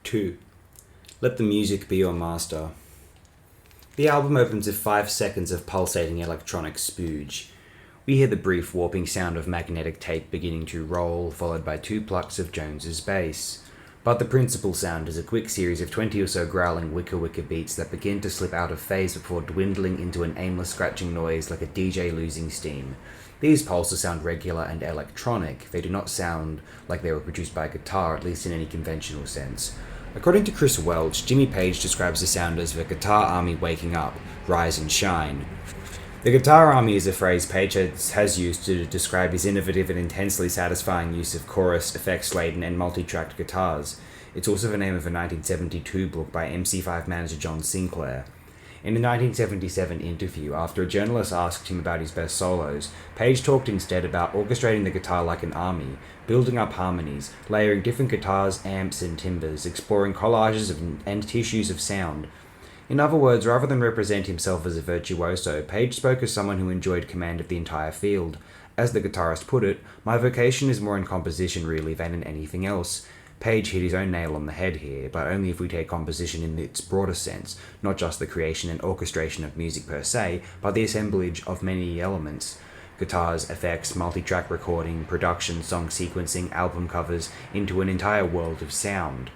2. Let the music be your master. The album opens with 5 seconds of pulsating electronic spooge. We hear the brief warping sound of magnetic tape beginning to roll, followed by 2 plucks of Jones's bass. But the principal sound is a quick series of 20 or so growling wicka-wicka beats that begin to slip out of phase before dwindling into an aimless scratching noise like a DJ losing steam. These pulses sound regular and electronic. They do not sound like they were produced by a guitar, at least in any conventional sense. According to Chris Welch, Jimmy Page describes the sound as the guitar army waking up, rise and shine. The guitar army is a phrase Page has used to describe his innovative and intensely satisfying use of chorus, effects-laden, and multi-tracked guitars. It's also the name of a 1972 book by MC5 manager John Sinclair. In a 1977 interview, after a journalist asked him about his best solos, Page talked instead about orchestrating the guitar like an army, building up harmonies, layering different guitars, amps, and timbres, exploring collages and tissues of sound. In other words, rather than represent himself as a virtuoso, Page spoke as someone who enjoyed command of the entire field. As the guitarist put it, "My vocation is more in composition really than in anything else." Page hit his own nail on the head here, but only if we take composition in its broader sense, not just the creation and orchestration of music per se, but the assemblage of many elements. Guitars, effects, multi-track recording, production, song sequencing, album covers, into an entire world of sound.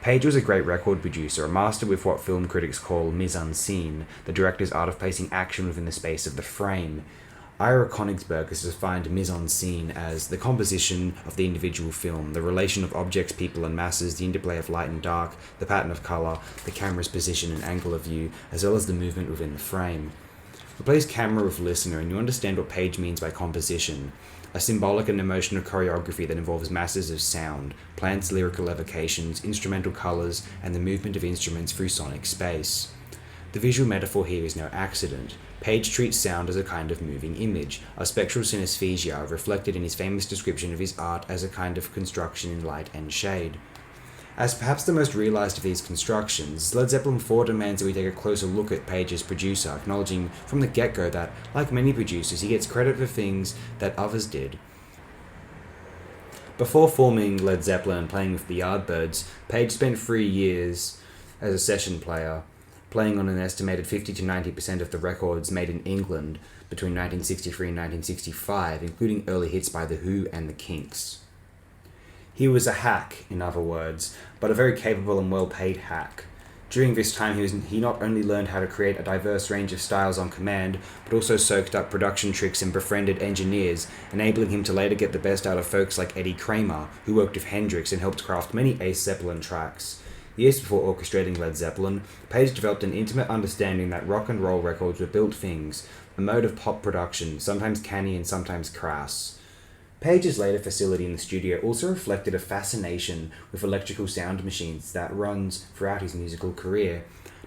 Page was a great record producer, a master with what film critics call mise en scene, the director's art of placing action within the space of the frame. Ira Konigsberg has defined mise en scene as the composition of the individual film, the relation of objects, people, and masses, the interplay of light and dark, the pattern of color, the camera's position and angle of view, as well as the movement within the frame. Replace camera with listener and you understand what Page means by composition. A symbolic and emotional choreography that involves masses of sound, plants lyrical evocations, instrumental colors, and the movement of instruments through sonic space. The visual metaphor here is no accident. Page treats sound as a kind of moving image, a spectral synesthesia reflected in his famous description of his art as a kind of construction in light and shade. As perhaps the most realized of these constructions, Led Zeppelin 4 demands that we take a closer look at Page as producer, acknowledging from the get-go that, like many producers, he gets credit for things that others did. Before forming Led Zeppelin and playing with the Yardbirds, Page spent 3 years as a session player, playing on an estimated 50 to 90% of the records made in England between 1963 and 1965, including early hits by The Who and The Kinks. He was a hack, in other words, but a very capable and well-paid hack. During this time, he not only learned how to create a diverse range of styles on command, but also soaked up production tricks and befriended engineers, enabling him to later get the best out of folks like Eddie Kramer, who worked with Hendrix and helped craft many Ace Zeppelin tracks. Years before orchestrating Led Zeppelin, Page developed an intimate understanding that rock and roll records were built things, a mode of pop production, sometimes canny and sometimes crass. Page's later facility in the studio also reflected a fascination with electrical sound machines that runs throughout his musical career.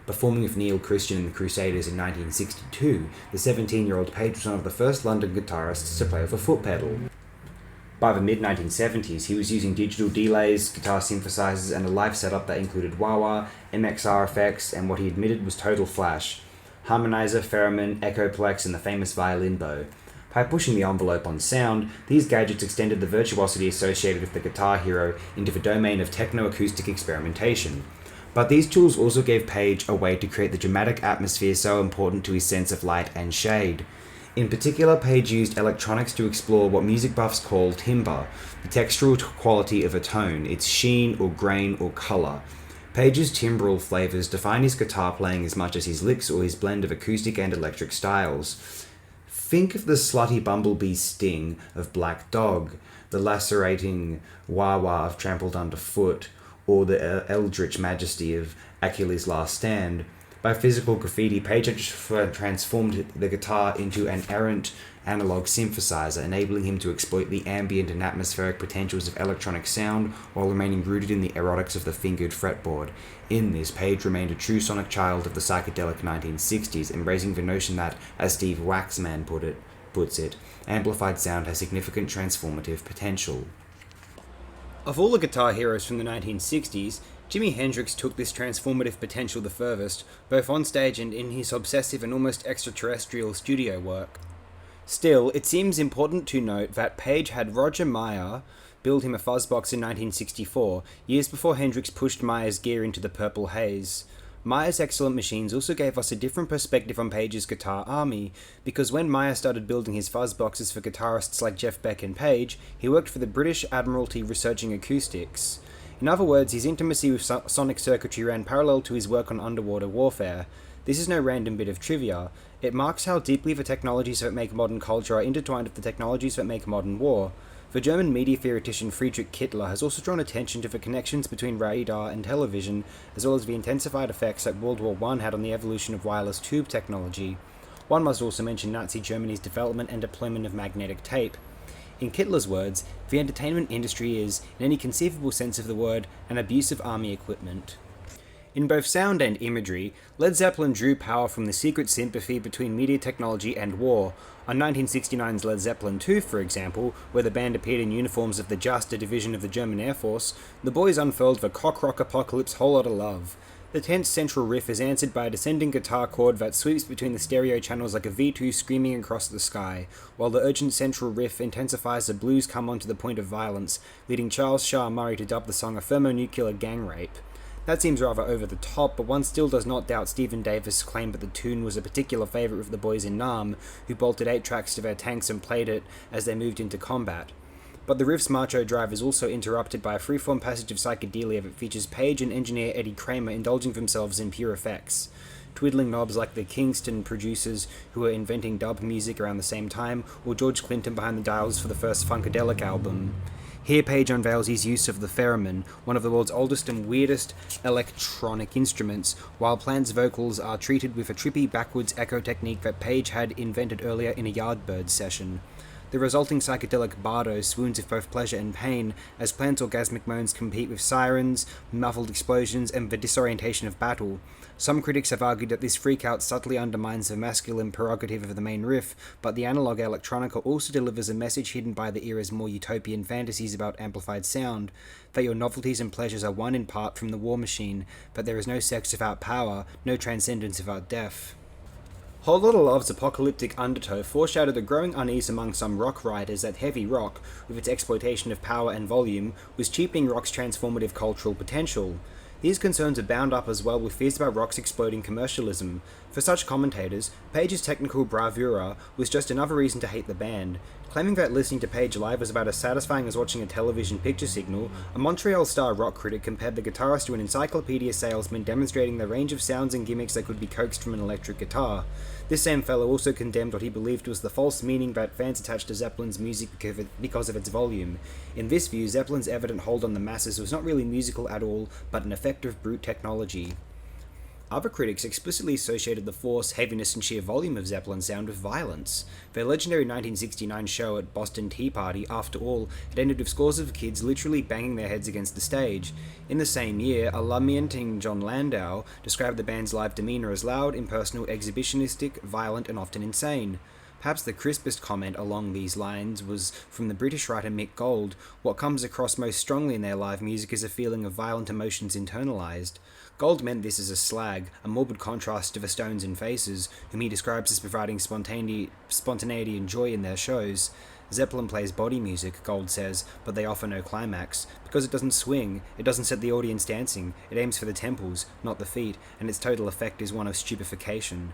Performing with Neil Christian and the Crusaders in 1962, the 17-year-old Page was one of the first London guitarists to play with a foot pedal. By the mid-1970s, he was using digital delays, guitar synthesizers, and a live setup that included wah-wah, MXR effects, and what he admitted was total flash: harmonizer, theremin, echoplex, and the famous violin bow. By pushing the envelope on sound, these gadgets extended the virtuosity associated with the Guitar Hero into the domain of techno-acoustic experimentation. But these tools also gave Page a way to create the dramatic atmosphere so important to his sense of light and shade. In particular, Page used electronics to explore what music buffs call timbre, the textural quality of a tone, its sheen or grain or color. Page's timbral flavors define his guitar playing as much as his licks or his blend of acoustic and electric styles. Think of the slutty bumblebee sting of Black Dog, the lacerating wah-wah of Trampled Underfoot, or the eldritch majesty of Achilles' Last Stand. By physical graffiti, Page had transformed the guitar into an errant analog synthesizer, enabling him to exploit the ambient and atmospheric potentials of electronic sound while remaining rooted in the erotics of the fingered fretboard. In this, Page remained a true sonic child of the psychedelic 1960s, embracing the notion that, as Steve Waxman puts it, amplified sound has significant transformative potential. Of all the guitar heroes from the 1960s, Jimi Hendrix took this transformative potential the furthest, both on stage and in his obsessive and almost extraterrestrial studio work. Still, it seems important to note that Page had Roger Meyer build him a fuzzbox in 1964, years before Hendrix pushed Meyer's gear into the purple haze. Meyer's excellent machines also gave us a different perspective on Page's guitar army, because when Meyer started building his fuzzboxes for guitarists like Jeff Beck and Page, he worked for the British Admiralty researching acoustics. In other words, his intimacy with sonic circuitry ran parallel to his work on underwater warfare. This is no random bit of trivia. It marks how deeply the technologies that make modern culture are intertwined with the technologies that make modern war. The German media theoretician Friedrich Kittler has also drawn attention to the connections between radar and television, as well as the intensified effects that World War I had on the evolution of wireless tube technology. One must also mention Nazi Germany's development and deployment of magnetic tape. In Kittler's words, the entertainment industry is, in any conceivable sense of the word, an abuse of army equipment. In both sound and imagery, Led Zeppelin drew power from the secret sympathy between media technology and war. On 1969's Led Zeppelin II, for example, where the band appeared in uniforms of the Just, a division of the German Air Force, the boys unfurled the cock rock apocalypse Whole Lotta Love. The tense central riff is answered by a descending guitar chord that sweeps between the stereo channels like a V2 screaming across the sky, while the urgent central riff intensifies the blues come on to the point of violence, leading Charles Shaar Murray to dub the song a thermonuclear gang rape. That seems rather over the top, but one still does not doubt Stephen Davis' claim that the tune was a particular favourite of the boys in Nam, who bolted 8 tracks to their tanks and played it as they moved into combat. But the riff's macho drive is also interrupted by a freeform passage of psychedelia that features Page and engineer Eddie Kramer indulging themselves in pure effects, twiddling knobs like the Kingston producers who were inventing dub music around the same time, or George Clinton behind the dials for the first Funkadelic album. Here Page unveils his use of the theremin, one of the world's oldest and weirdest electronic instruments, while Plant's vocals are treated with a trippy backwards echo technique that Page had invented earlier in a Yardbirds session. The resulting psychedelic bardo swoons with both pleasure and pain, as Plant's orgasmic moans compete with sirens, muffled explosions, and the disorientation of battle. Some critics have argued that this freakout subtly undermines the masculine prerogative of the main riff, but the analog electronica also delivers a message hidden by the era's more utopian fantasies about amplified sound, that your novelties and pleasures are one in part from the war machine, that there is no sex without power, no transcendence without death. Whole Lotta Love's apocalyptic undertow foreshadowed a growing unease among some rock writers that heavy rock, with its exploitation of power and volume, was cheapening rock's transformative cultural potential. These concerns are bound up as well with fears about rock's exploding commercialism. For such commentators, Page's technical bravura was just another reason to hate the band. Claiming that listening to Page live was about as satisfying as watching a television picture signal, a Montreal Star rock critic compared the guitarist to an encyclopedia salesman demonstrating the range of sounds and gimmicks that could be coaxed from an electric guitar. This same fellow also condemned what he believed was the false meaning that fans attached to Zeppelin's music because of its volume. In this view, Zeppelin's evident hold on the masses was not really musical at all, but an effect of brute technology. Other critics explicitly associated the force, heaviness, and sheer volume of Zeppelin's sound with violence. Their legendary 1969 show at Boston Tea Party, after all, had ended with scores of kids literally banging their heads against the stage. In the same year, a lamenting John Landau described the band's live demeanour as loud, impersonal, exhibitionistic, violent, and often insane. Perhaps the crispest comment along these lines was from the British writer Mick Gold. What comes across most strongly in their live music is a feeling of violent emotions internalised. Gold meant this as a slag, a morbid contrast to the Stones and Faces, whom he describes as providing spontaneity and joy in their shows. Zeppelin plays body music, Gold says, but they offer no climax. Because it doesn't swing, it doesn't set the audience dancing, it aims for the temples, not the feet, and its total effect is one of stupefaction.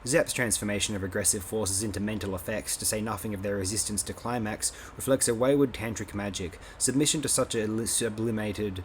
Zepp's transformation of aggressive forces into mental effects, to say nothing of their resistance to climax, reflects a wayward tantric magic. Submission to such a sublimated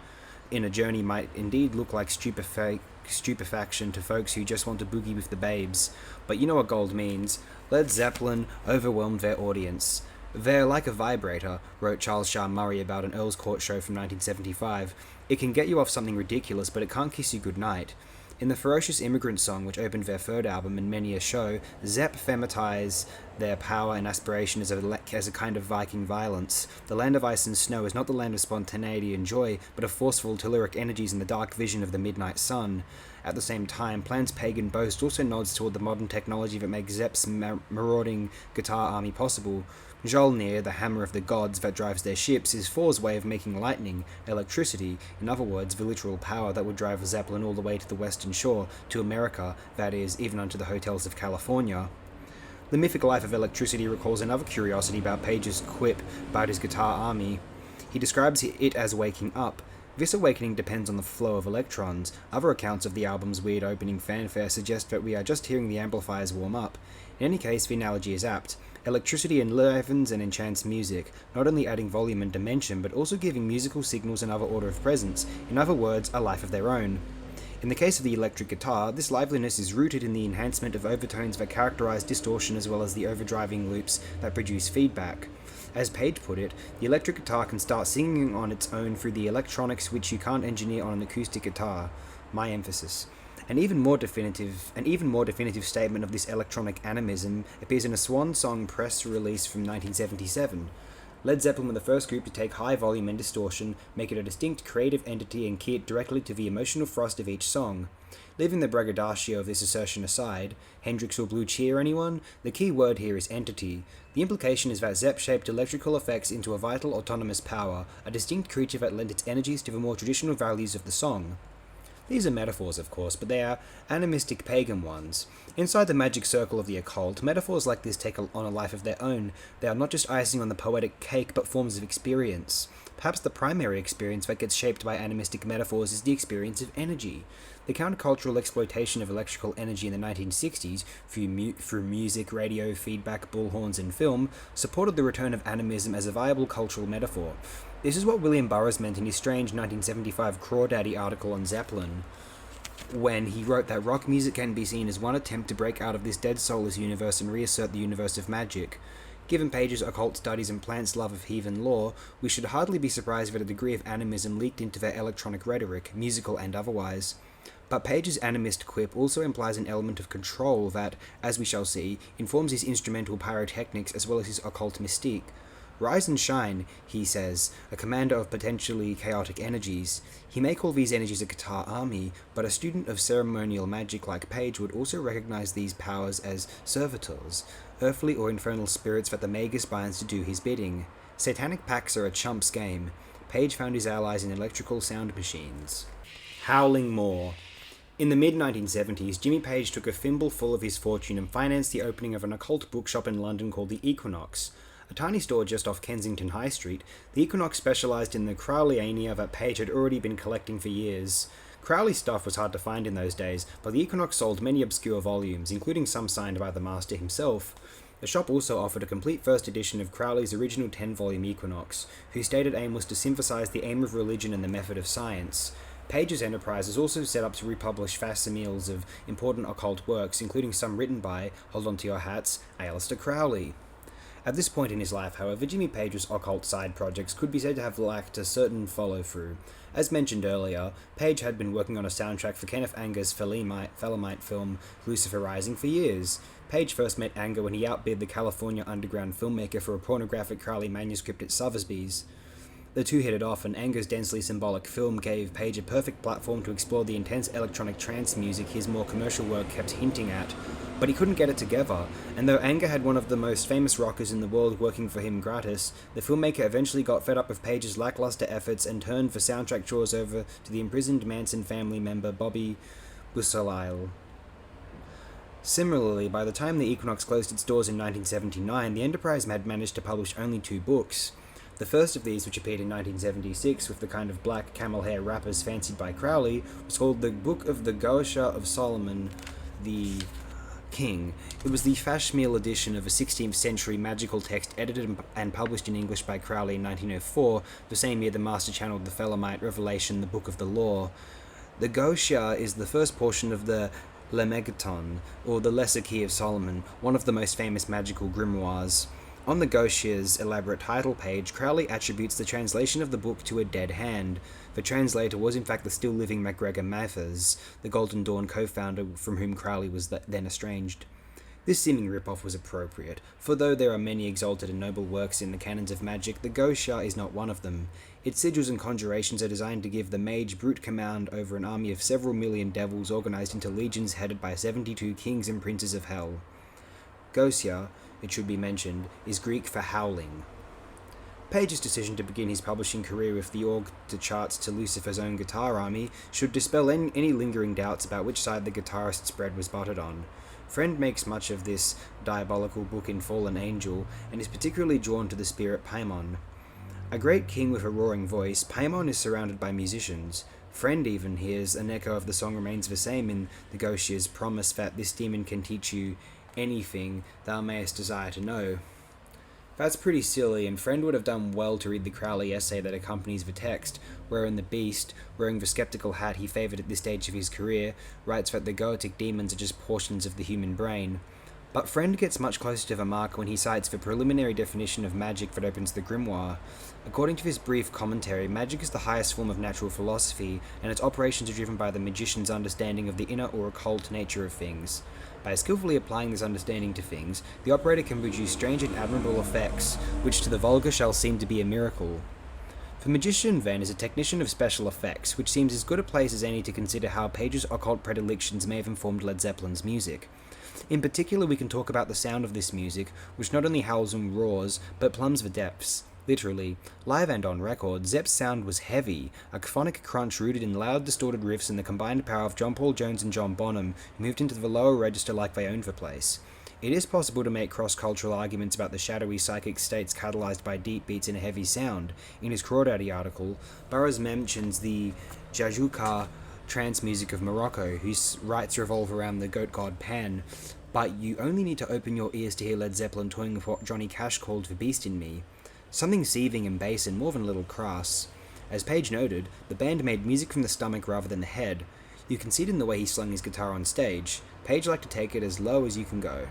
inner journey might indeed look like stupefaction to folks who just want to boogie with the babes. But you know what Gold means. Led Zeppelin overwhelmed their audience. They're like a vibrator, wrote Charles Shaar Murray about an Earl's Court show from 1975. It can get you off something ridiculous, but it can't kiss you goodnight. In the Ferocious Immigrant song, which opened their third album and many a show, Zepp thematize their power and aspiration as a kind of Viking violence. The land of ice and snow is not the land of spontaneity and joy, but of forceful telluric energies and the dark vision of the midnight sun. At the same time, Plant's pagan boast also nods toward the modern technology that makes Zepp's marauding guitar army possible. Mjolnir, the hammer of the gods that drives their ships, is Thor's way of making lightning, electricity, in other words, the literal power that would drive Zeppelin all the way to the western shore, to America, that is, even unto the hotels of California. The mythic life of electricity recalls another curiosity about Page's quip about his guitar army. He describes it as waking up. This awakening depends on the flow of electrons. Other accounts of the album's weird opening fanfare suggest that we are just hearing the amplifiers warm up. In any case, the analogy is apt. Electricity enlivens and enchants music, not only adding volume and dimension, but also giving musical signals another order of presence, in other words, a life of their own. In the case of the electric guitar, this liveliness is rooted in the enhancement of overtones that characterize distortion as well as the overdriving loops that produce feedback. As Page put it, the electric guitar can start singing on its own through the electronics which you can't engineer on an acoustic guitar. My emphasis. An even more definitive statement of this electronic animism appears in a Swan Song press release from 1977. Led Zeppelin were the first group to take high volume and distortion, make it a distinct creative entity and key it directly to the emotional thrust of each song. Leaving the braggadocio of this assertion aside, Hendrix or Blue Cheer anyone? The key word here is entity. The implication is that Zepp shaped electrical effects into a vital autonomous power, a distinct creature that lent its energies to the more traditional values of the song. These are metaphors, of course, but they are animistic pagan ones. Inside the magic circle of the occult, metaphors like this take on a life of their own. They are not just icing on the poetic cake, but forms of experience. Perhaps the primary experience that gets shaped by animistic metaphors is the experience of energy. The countercultural exploitation of electrical energy in the 1960s, through music, radio, feedback, bullhorns, and film, supported the return of animism as a viable cultural metaphor. This is what William Burroughs meant in his strange 1975 Crawdaddy article on Zeppelin, when he wrote that rock music can be seen as one attempt to break out of this dead soulless universe and reassert the universe of magic. Given Page's occult studies and Plant's love of heathen lore, we should hardly be surprised that a degree of animism leaked into their electronic rhetoric, musical and otherwise. But Page's animist quip also implies an element of control that, as we shall see, informs his instrumental pyrotechnics as well as his occult mystique. Rise and shine, he says, a commander of potentially chaotic energies. He may call these energies a guitar army, but a student of ceremonial magic like Page would also recognize these powers as servitors, earthly or infernal spirits that the magus binds to do his bidding. Satanic pacts are a chump's game. Page found his allies in electrical sound machines. Howling more. In the mid-1970s, Jimmy Page took a thimbleful of his fortune and financed the opening of an occult bookshop in London called the Equinox. A tiny store just off Kensington High Street, the Equinox specialised in the Crowleyania that Page had already been collecting for years. Crowley stuff was hard to find in those days, but the Equinox sold many obscure volumes, including some signed by the master himself. The shop also offered a complete first edition of Crowley's original 10-volume Equinox, whose stated aim was to synthesize the aim of religion and the method of science. Page's enterprise is also set up to republish facsimiles of important occult works, including some written by, hold on to your hats, Aleister Crowley. At this point in his life, however, Jimmy Page's occult side projects could be said to have lacked a certain follow-through. As mentioned earlier, Page had been working on a soundtrack for Kenneth Anger's Phelamite film Lucifer Rising for years. Page first met Anger when he outbid the California underground filmmaker for a pornographic Crowley manuscript at Sotheby's. The two hit it off, and Anger's densely symbolic film gave Page a perfect platform to explore the intense electronic trance music his more commercial work kept hinting at. But he couldn't get it together, and though Anger had one of the most famous rockers in the world working for him gratis, the filmmaker eventually got fed up with Page's lackluster efforts and turned for soundtrack chores over to the imprisoned Manson family member Bobby Busalail. Similarly, by the time the Equinox closed its doors in 1979, the enterprise had managed to publish only 2 books. The first of these, which appeared in 1976 with the kind of black camel hair wrappers fancied by Crowley, was called The Book of the Gosha of Solomon the King. It was the Fashmiel edition of a 16th century magical text edited and published in English by Crowley in 1904, the same year the master channeled the Phelamite revelation, the Book of the Law. The Gosha is the first portion of the Lemegeton, or the Lesser Key of Solomon, one of the most famous magical grimoires. On the Gosha's elaborate title page, Crowley attributes the translation of the book to a dead hand. The translator was in fact the still-living MacGregor Mathers, the Golden Dawn co-founder from whom Crowley was then estranged. This seeming rip-off was appropriate, for though there are many exalted and noble works in the canons of magic, the Gosha is not one of them. Its sigils and conjurations are designed to give the mage brute command over an army of several million devils organized into legions headed by 72 kings and princes of hell. Gosya, it should be mentioned, is Greek for howling. Page's decision to begin his publishing career with the org to charts to Lucifer's own guitar army should dispel any lingering doubts about which side the guitarist's bread was buttered on. Friend makes much of this diabolical book in Fallen Angel, and is particularly drawn to the spirit Paimon. A great king with a roaring voice, Paimon is surrounded by musicians. Friend even hears an echo of the song remains the same in the Goshia's promise that this demon can teach you anything thou mayest desire to know. That's pretty silly, and Friend would have done well to read the Crowley essay that accompanies the text, wherein the beast, wearing the skeptical hat he favoured at this stage of his career, writes that the Goetic demons are just portions of the human brain. But Friend gets much closer to the mark when he cites the preliminary definition of magic that opens the grimoire. According to this brief commentary, magic is the highest form of natural philosophy, and its operations are driven by the magician's understanding of the inner or occult nature of things. By skillfully applying this understanding to things, the operator can produce strange and admirable effects, which to the vulgar shall seem to be a miracle. The magician, then, is a technician of special effects, which seems as good a place as any to consider how Page's occult predilections may have informed Led Zeppelin's music. In particular, we can talk about the sound of this music, which not only howls and roars, but plumbs the depths. Literally, live and on record, Zepp's sound was heavy, a chthonic crunch rooted in loud, distorted riffs and the combined power of John Paul Jones and John Bonham, who moved into the lower register like they owned the place. It is possible to make cross-cultural arguments about the shadowy psychic states catalyzed by deep beats and a heavy sound. In his Crawdaddy article, Burroughs mentions the Jajouka trance music of Morocco, whose rites revolve around the goat god Pan, but you only need to open your ears to hear Led Zeppelin toying with what Johnny Cash called the beast in me. Something seething and bass and more than a little crass. As Page noted, the band made music from the stomach rather than the head. You can see it in the way he slung his guitar on stage. Page liked to take it as low as you can go.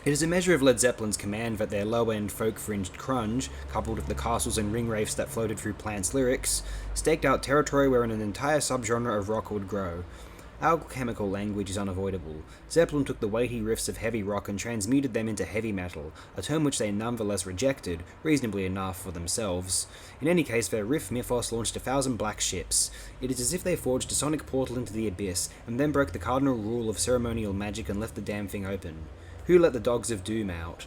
It is a measure of Led Zeppelin's command that their low-end folk-fringed grunge, coupled with the castles and ring wraiths that floated through Plant's lyrics, staked out territory wherein an entire subgenre of rock would grow. Alchemical language is unavoidable. Zeppelin took the weighty riffs of heavy rock and transmuted them into heavy metal, a term which they nonetheless rejected, reasonably enough for themselves. In any case, their riff mythos launched 1,000 black ships. It is as if they forged a sonic portal into the abyss, and then broke the cardinal rule of ceremonial magic and left the damn thing open. Who let the dogs of doom out?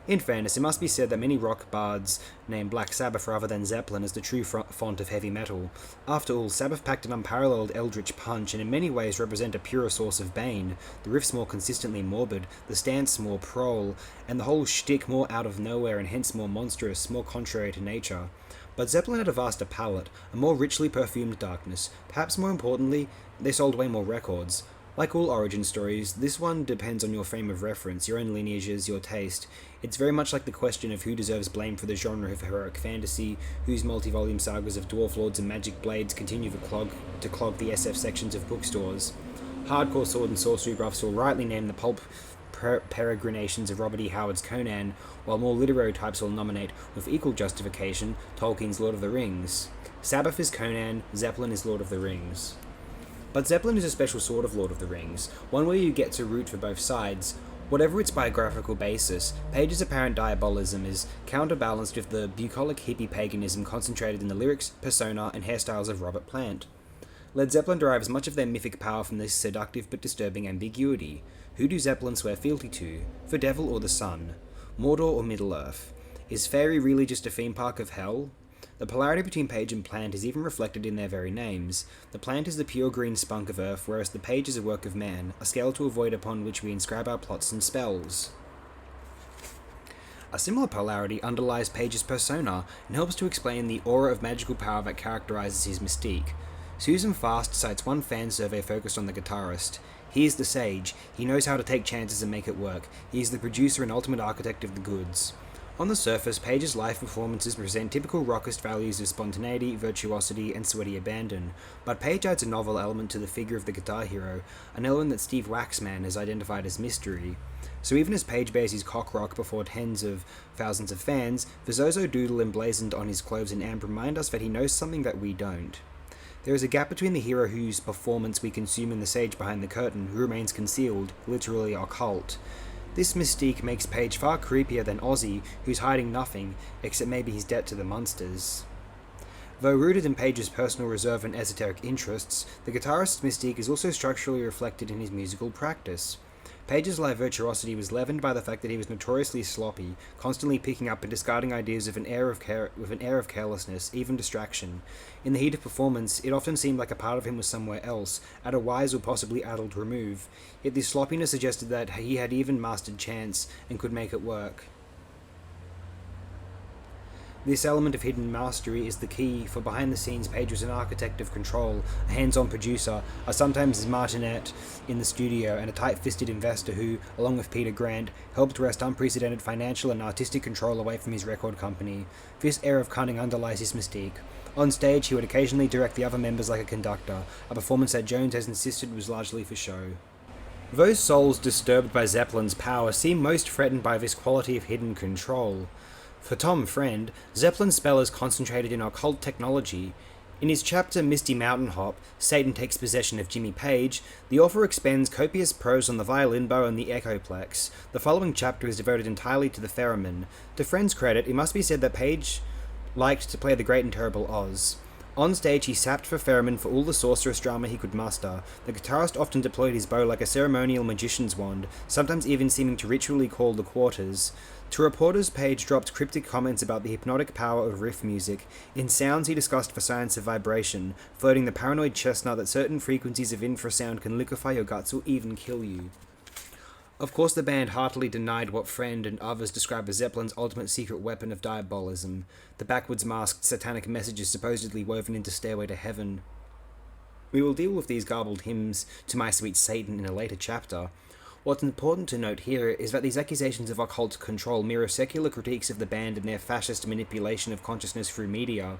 In fairness, it must be said that many rock bards name Black Sabbath rather than Zeppelin as the true font of heavy metal. After all, Sabbath packed an unparalleled eldritch punch and in many ways represent a purer source of bane, the riffs more consistently morbid, the stance more prole, and the whole shtick more out of nowhere and hence more monstrous, more contrary to nature. But Zeppelin had a vaster palette, a more richly perfumed darkness. Perhaps more importantly, they sold way more records. Like all origin stories, this one depends on your frame of reference, your own lineages, your taste. It's very much like the question of who deserves blame for the genre of heroic fantasy, whose multi-volume sagas of dwarf lords and magic blades continue to clog the SF sections of bookstores. Hardcore sword and sorcery buffs will rightly name the pulp peregrinations of Robert E. Howard's Conan, while more literary types will nominate, with equal justification, Tolkien's Lord of the Rings. Sabbath is Conan, Zeppelin is Lord of the Rings. But Zeppelin is a special sort of Lord of the Rings, one where you get to root for both sides. Whatever its biographical basis, Page's apparent diabolism is counterbalanced with the bucolic hippie paganism concentrated in the lyrics, persona, and hairstyles of Robert Plant. Led Zeppelin derives much of their mythic power from this seductive but disturbing ambiguity. Who do Zeppelin swear fealty to? The devil or the sun? Mordor or Middle-earth? Is fairy really just a theme park of hell? The polarity between Page and Plant is even reflected in their very names. The Plant is the pure green spunk of earth, whereas the Page is a work of man, a scale to avoid upon which we inscribe our plots and spells. A similar polarity underlies Page's persona and helps to explain the aura of magical power that characterizes his mystique. Susan Fast cites one fan survey focused on the guitarist. He is the sage. He knows how to take chances and make it work. He is the producer and ultimate architect of the goods. On the surface, Page's live performances present typical rockist values of spontaneity, virtuosity, and sweaty abandon, but Page adds a novel element to the figure of the guitar hero, an element that Steve Waxman has identified as mystery. So even as Page bears his cock rock before tens of thousands of fans, the Zozo doodle emblazoned on his clothes in amp remind us that he knows something that we don't. There is a gap between the hero whose performance we consume and the sage behind the curtain, who remains concealed, literally occult. This mystique makes Page far creepier than Ozzy, who's hiding nothing, except maybe his debt to the monsters. Though rooted in Page's personal reserve and esoteric interests, the guitarist's mystique is also structurally reflected in his musical practice. Page's live virtuosity was leavened by the fact that he was notoriously sloppy, constantly picking up and discarding ideas with an air of carelessness, even distraction. In the heat of performance, it often seemed like a part of him was somewhere else, at a wise or possibly addled remove. Yet this sloppiness suggested that he had even mastered chance and could make it work. This element of hidden mastery is the key, for behind the scenes, Page was an architect of control, a hands-on producer, a sometimes martinet in the studio, and a tight-fisted investor who, along with Peter Grant, helped wrest unprecedented financial and artistic control away from his record company. This air of cunning underlies his mystique. On stage, he would occasionally direct the other members like a conductor, a performance that Jones has insisted was largely for show. Those souls disturbed by Zeppelin's power seem most threatened by this quality of hidden control. For Tom Friend, Zeppelin's spell is concentrated in occult technology. In his chapter Misty Mountain Hop, Satan Takes Possession of Jimmy Page, the author expends copious prose on the violin bow and the echoplex. The following chapter is devoted entirely to the theremin. To Friend's credit, it must be said that Page liked to play the great and terrible Oz. On stage, he sapped for theremin for all the sorcerous drama he could muster. The guitarist often deployed his bow like a ceremonial magician's wand, sometimes even seeming to ritually call the quarters. To reporters, Page dropped cryptic comments about the hypnotic power of riff music. In sounds, he discussed the science of vibration, floating the paranoid chestnut that certain frequencies of infrasound can liquefy your guts or even kill you. Of course, the band heartily denied what Friend and others describe as Zeppelin's ultimate secret weapon of diabolism, the backwards masked satanic messages supposedly woven into Stairway to Heaven. We will deal with these garbled hymns to My Sweet Satan in a later chapter. What's important to note here is that these accusations of occult control mirror secular critiques of the band and their fascist manipulation of consciousness through media.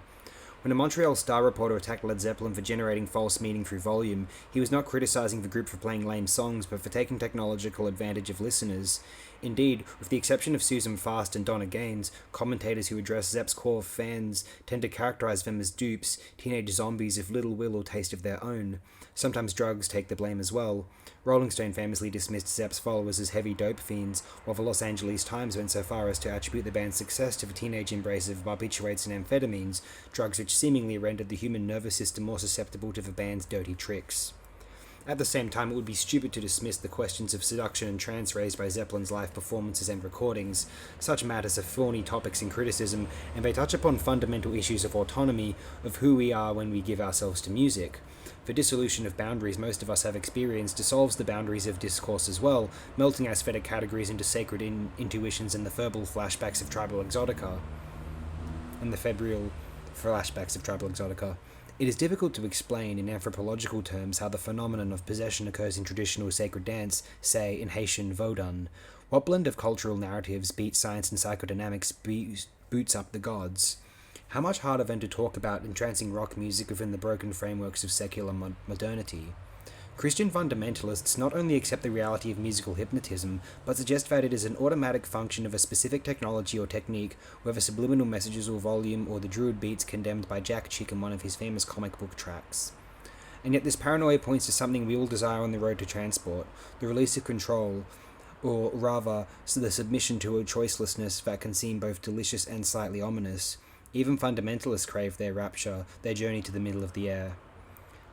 When a Montreal Star reporter attacked Led Zeppelin for generating false meaning through volume, he was not criticizing the group for playing lame songs, but for taking technological advantage of listeners. Indeed, with the exception of Susan Fast and Donna Gaines, commentators who address Zepp's core fans tend to characterize them as dupes, teenage zombies of little will or taste of their own. Sometimes drugs take the blame as well. Rolling Stone famously dismissed Zepp's followers as heavy dope fiends, while the Los Angeles Times went so far as to attribute the band's success to the teenage embrace of barbiturates and amphetamines, drugs which seemingly rendered the human nervous system more susceptible to the band's dirty tricks. At the same time, it would be stupid to dismiss the questions of seduction and trance raised by Zeppelin's live performances and recordings. Such matters are thorny topics in criticism, and they touch upon fundamental issues of autonomy, of who we are when we give ourselves to music. The dissolution of boundaries most of us have experienced dissolves the boundaries of discourse as well, melting aesthetic categories into sacred intuitions and the verbal flashbacks of tribal exotica. It is difficult to explain in anthropological terms how the phenomenon of possession occurs in traditional sacred dance, say in Haitian Vodun. What blend of cultural narratives, beat science and psychodynamics boots up the gods? How much harder than to talk about entrancing rock music within the broken frameworks of secular modernity? Christian fundamentalists not only accept the reality of musical hypnotism, but suggest that it is an automatic function of a specific technology or technique, whether subliminal messages or volume or the druid beats condemned by Jack Chick in one of his famous comic book tracks. And yet this paranoia points to something we all desire on the road to transport, the release of control, or rather, the submission to a choicelessness that can seem both delicious and slightly ominous. Even fundamentalists crave their rapture, their journey to the middle of the air.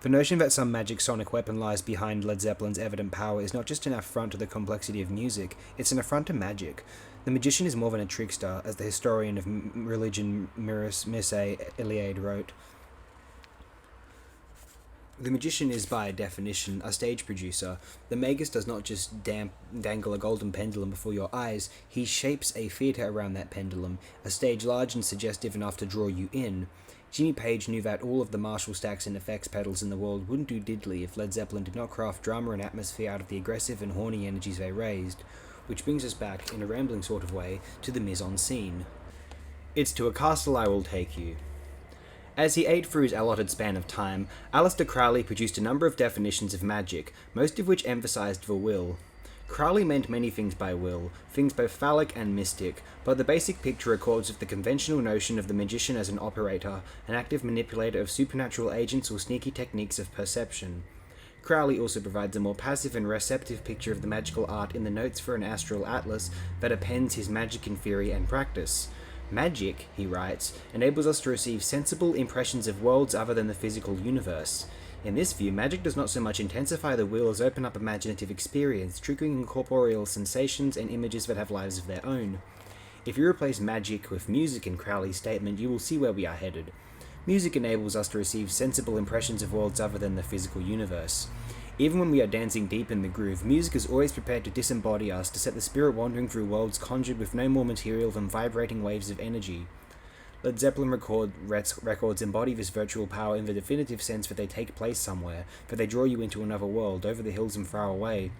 The notion that some magic sonic weapon lies behind Led Zeppelin's evident power is not just an affront to the complexity of music, it's an affront to magic. The magician is more than a trickster, as the historian of religion Mircea Eliade wrote. The magician is, by definition, a stage producer. The magus does not just dangle a golden pendulum before your eyes, he shapes a theatre around that pendulum, a stage large and suggestive enough to draw you in. Jimmy Page knew that all of the Marshall stacks and effects pedals in the world wouldn't do diddly if Led Zeppelin did not craft drama and atmosphere out of the aggressive and horny energies they raised, which brings us back, in a rambling sort of way, to the mise-en-scene. It's to a castle I will take you. As he ate through his allotted span of time, Aleister Crowley produced a number of definitions of magic, most of which emphasized the will. Crowley meant many things by will, things both phallic and mystic, but the basic picture accords with the conventional notion of the magician as an operator, an active manipulator of supernatural agents or sneaky techniques of perception. Crowley also provides a more passive and receptive picture of the magical art in the notes for an astral atlas that appends his magic in theory and practice. Magic, he writes, enables us to receive sensible impressions of worlds other than the physical universe. In this view, magic does not so much intensify the will as open up imaginative experience, triggering incorporeal sensations and images that have lives of their own. If you replace magic with music in Crowley's statement, you will see where we are headed. Music enables us to receive sensible impressions of worlds other than the physical universe. Even when we are dancing deep in the groove, music is always prepared to disembody us, to set the spirit wandering through worlds conjured with no more material than vibrating waves of energy. Led Zeppelin records embody this virtual power in the definitive sense that they take place somewhere, that they draw you into another world, over the hills and far away.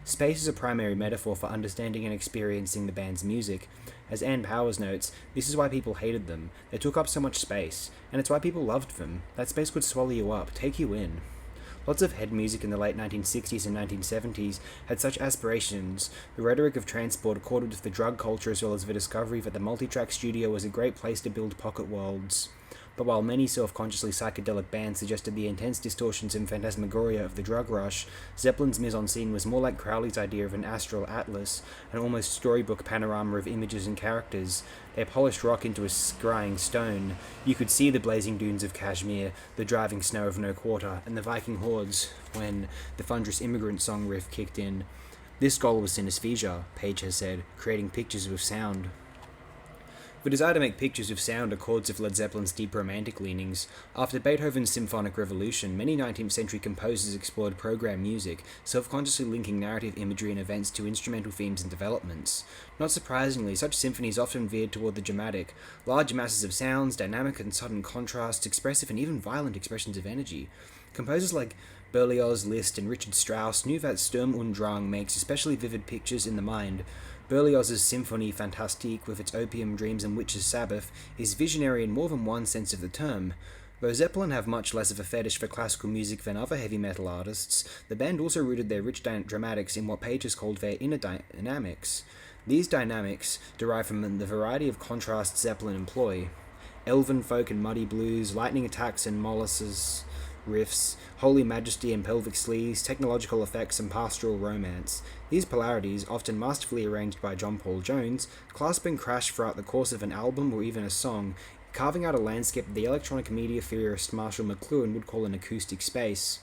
Space is a primary metaphor for understanding and experiencing the band's music. As Ann Powers notes, this is why people hated them. They took up so much space, and it's why people loved them. That space could swallow you up, take you in. Lots of head music in the late 1960s and 1970s had such aspirations. The rhetoric of transport accorded with the drug culture as well as the discovery that the multi-track studio was a great place to build pocket worlds. But while many self-consciously psychedelic bands suggested the intense distortions and phantasmagoria of the drug rush, Zeppelin's mise-en-scene was more like Crowley's idea of an astral atlas, an almost storybook panorama of images and characters. They polished rock into a scrying stone. You could see the blazing dunes of Kashmir, the driving snow of No Quarter, and the Viking hordes when the thunderous immigrant song riff kicked in. This goal was synesthesia, Page has said, creating pictures with sound. The desire to make pictures with sound accords with Led Zeppelin's deep romantic leanings. After Beethoven's symphonic revolution, many 19th century composers explored program music, self-consciously linking narrative imagery and events to instrumental themes and developments. Not surprisingly, such symphonies often veered toward the dramatic, large masses of sounds, dynamic and sudden contrasts, expressive and even violent expressions of energy. Composers like Berlioz, Liszt, and Richard Strauss knew that Sturm und Drang makes especially vivid pictures in the mind. Berlioz's Symphonie Fantastique, with its opium dreams and witches' Sabbath, is visionary in more than one sense of the term. Though Zeppelin have much less of a fetish for classical music than other heavy metal artists, the band also rooted their rich dramatics in what Page has called their inner dynamics. These dynamics derive from the variety of contrasts Zeppelin employ. Elven folk and muddy blues, lightning attacks and mollusses riffs, holy majesty and pelvic sleaze, technological effects and pastoral romance. These polarities, often masterfully arranged by John Paul Jones, clasp and crash throughout the course of an album or even a song, carving out a landscape that the electronic media theorist Marshall McLuhan would call an acoustic space.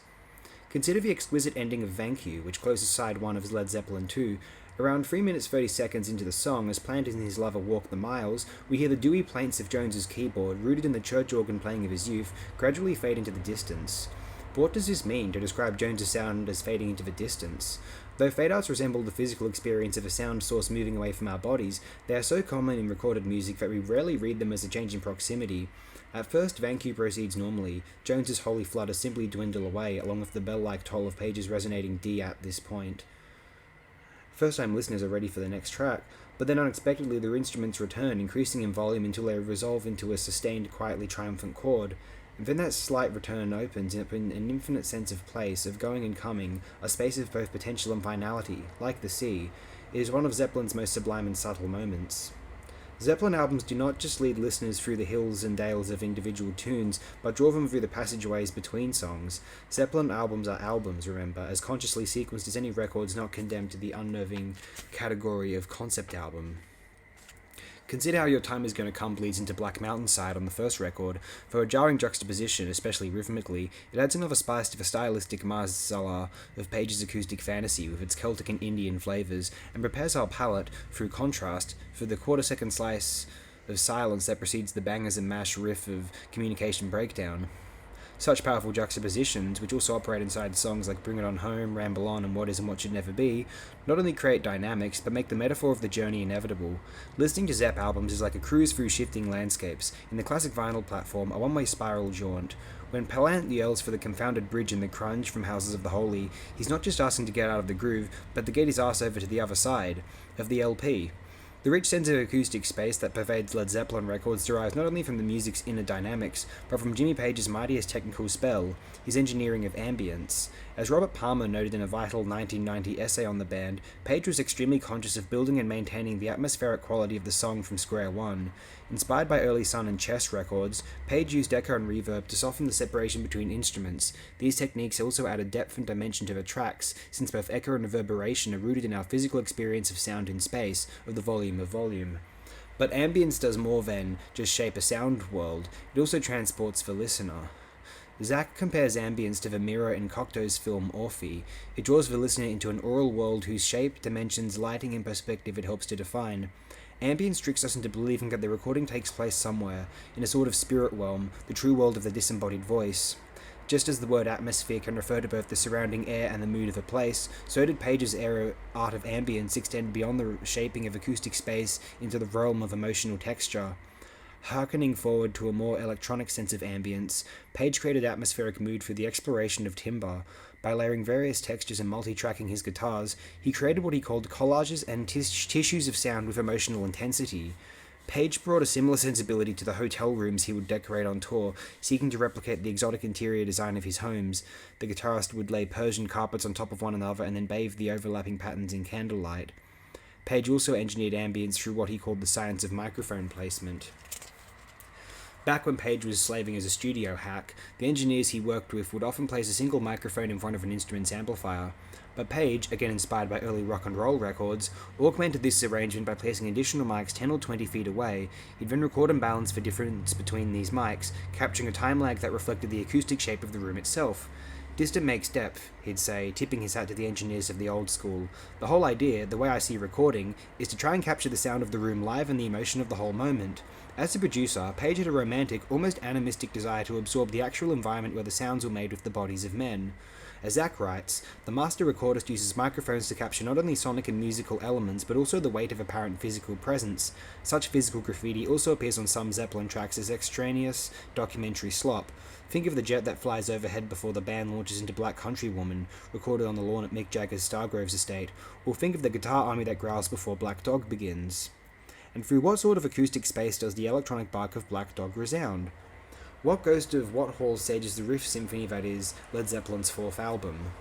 Consider the exquisite ending of Thank You, which closes side 1 of Led Zeppelin 2. Around 3 minutes 30 seconds into the song, as planned in his Lover Walk the Miles, we hear the dewy plaints of Jones's keyboard, rooted in the church organ playing of his youth, gradually fade into the distance. But what does this mean, to describe Jones's sound as fading into the distance? Though fade-outs resemble the physical experience of a sound source moving away from our bodies, they are so common in recorded music that we rarely read them as a change in proximity. At first, Thank You proceeds normally. Jones's holy flutter simply dwindle away, along with the bell-like toll of Page's resonating D at this point. First-time listeners are ready for the next track, but then unexpectedly their instruments return, increasing in volume until they resolve into a sustained, quietly triumphant chord. And then that slight return opens up in an infinite sense of place, of going and coming, a space of both potential and finality, like the sea. It is one of Zeppelin's most sublime and subtle moments. Zeppelin albums do not just lead listeners through the hills and dales of individual tunes, but draw them through the passageways between songs. Zeppelin albums are albums, remember, as consciously sequenced as any records not condemned to the unnerving category of concept album. Consider how Your Time Is Gonna Come bleeds into Black Mountainside on the first record. For a jarring juxtaposition, especially rhythmically, it adds another spice to the stylistic masala of Page's acoustic fantasy with its Celtic and Indian flavours, and prepares our palate, through contrast, for the quarter-second slice of silence that precedes the bangers and mash riff of Communication Breakdown. Such powerful juxtapositions, which also operate inside songs like Bring It On Home, Ramble On, and What Is and What Should Never Be, not only create dynamics, but make the metaphor of the journey inevitable. Listening to Zepp albums is like a cruise through shifting landscapes. In the classic vinyl platform, a one-way spiral jaunt. When Pallant yells for the confounded bridge in the crunge from Houses of the Holy, he's not just asking to get out of the groove, but to get his ass over to the other side of the LP. The rich sense of acoustic space that pervades Led Zeppelin records derives not only from the music's inner dynamics, but from Jimmy Page's mightiest technical spell, his engineering of ambience. As Robert Palmer noted in a vital 1990 essay on the band, Page was extremely conscious of building and maintaining the atmospheric quality of the song from square one. Inspired by early Sun and Chess records, Page used echo and reverb to soften the separation between instruments. These techniques also added depth and dimension to the tracks, since both echo and reverberation are rooted in our physical experience of sound in space, of the volume of volume. But ambience does more than just shape a sound world, it also transports the listener. Zach compares ambience to the mirror in Cocteau's film Orphe. It draws the listener into an aural world whose shape, dimensions, lighting, and perspective it helps to define. Ambience tricks us into believing that the recording takes place somewhere, in a sort of spirit realm, the true world of the disembodied voice. Just as the word atmosphere can refer to both the surrounding air and the mood of a place, so did Page's art of ambience extend beyond the shaping of acoustic space into the realm of emotional texture. Harkening forward to a more electronic sense of ambience, Page created atmospheric mood for the exploration of timbre. By layering various textures and multi-tracking his guitars, he created what he called collages and tissues of sound with emotional intensity. Page brought a similar sensibility to the hotel rooms he would decorate on tour, seeking to replicate the exotic interior design of his homes. The guitarist would lay Persian carpets on top of one another and then bathe the overlapping patterns in candlelight. Page also engineered ambience through what he called the science of microphone placement. Back when Page was slaving as a studio hack, the engineers he worked with would often place a single microphone in front of an instrument's amplifier. But Page, again inspired by early rock and roll records, augmented this arrangement by placing additional mics 10 or 20 feet away. He'd then record and balance the difference between these mics, capturing a time lag that reflected the acoustic shape of the room itself. Distant makes depth, he'd say, tipping his hat to the engineers of the old school. The whole idea, the way I see recording, is to try and capture the sound of the room live and the emotion of the whole moment. As a producer, Page had a romantic, almost animistic desire to absorb the actual environment where the sounds were made with the bodies of men. As Zach writes, the master recordist uses microphones to capture not only sonic and musical elements, but also the weight of apparent physical presence. Such physical graffiti also appears on some Zeppelin tracks as extraneous documentary slop. Think of the jet that flies overhead before the band launches into Black Country Woman, recorded on the lawn at Mick Jagger's Stargroves estate, or think of the guitar army that growls before Black Dog begins. And through what sort of acoustic space does the electronic bark of Black Dog resound? What ghost of what hall stages the riff symphony that is Led Zeppelin's fourth album?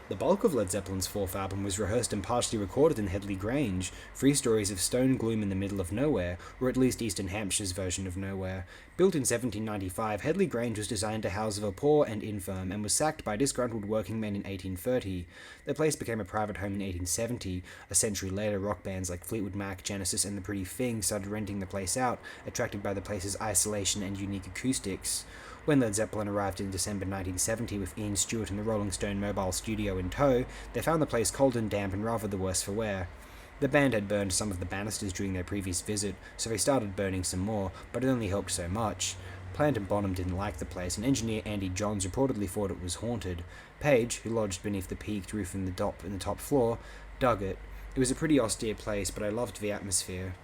The bulk of Led Zeppelin's fourth album was rehearsed and partially recorded in Headley Grange, 3 stories of stone gloom in the middle of nowhere, or at least Eastern Hampshire's version of nowhere. Built in 1795, Headley Grange was designed to house the poor and infirm, and was sacked by disgruntled working men in 1830. The place became a private home in 1870. A century later, rock bands like Fleetwood Mac, Genesis, and The Pretty Thing started renting the place out, attracted by the place's isolation and unique acoustics. When Led Zeppelin arrived in December 1970 with Ian Stewart and the Rolling Stone mobile studio in tow, they found the place cold and damp and rather the worse for wear. The band had burned some of the banisters during their previous visit, so they started burning some more, but it only helped so much. Plant and Bonham didn't like the place, and engineer Andy Johns reportedly thought it was haunted. Page, who lodged beneath the peaked roof in the top floor, dug it. It was a pretty austere place, but I loved the atmosphere.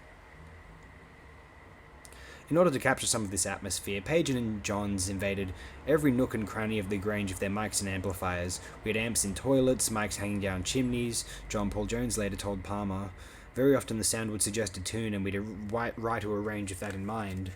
In order to capture some of this atmosphere, Page and Johns invaded every nook and cranny of the Grange with their mics and amplifiers. We had amps in toilets, mics hanging down chimneys, John Paul Jones later told Palmer. Very often the sound would suggest a tune, and we'd write or arrange with that in mind.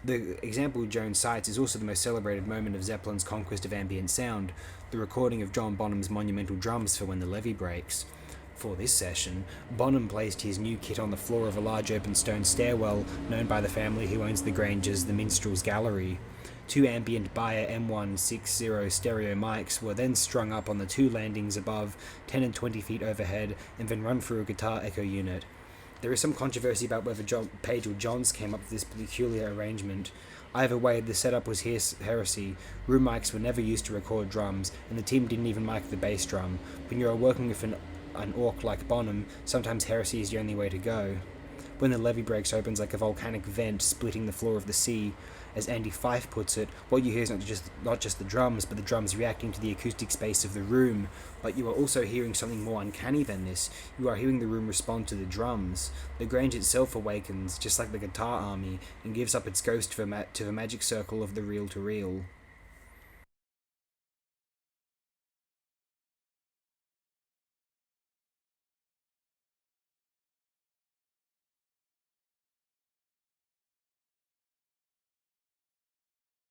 The example Jones cites is also the most celebrated moment of Zeppelin's conquest of ambient sound, the recording of John Bonham's monumental drums for When the Levee Breaks. For this session, Bonham placed his new kit on the floor of a large open stone stairwell known by the family who owns the Grange as the Minstrel's Gallery. 2 ambient Bayer M160 stereo mics were then strung up on the 2 landings above, 10 and 20 feet overhead, and then run through a guitar echo unit. There is some controversy about whether Page or Johns came up with this peculiar arrangement. Either way, the setup was heresy. Room mics were never used to record drums, and the team didn't even mic the bass drum. When you are working with an orc like Bonham, sometimes heresy is the only way to go. When the levee breaks opens like a volcanic vent splitting the floor of the sea, as Andy Fife puts it, what you hear is not just the drums, but the drums reacting to the acoustic space of the room. But you are also hearing something more uncanny than this. You are hearing the room respond to the drums. The Grange itself awakens, just like the guitar army, and gives up its ghost to the magic circle of the reel-to-reel.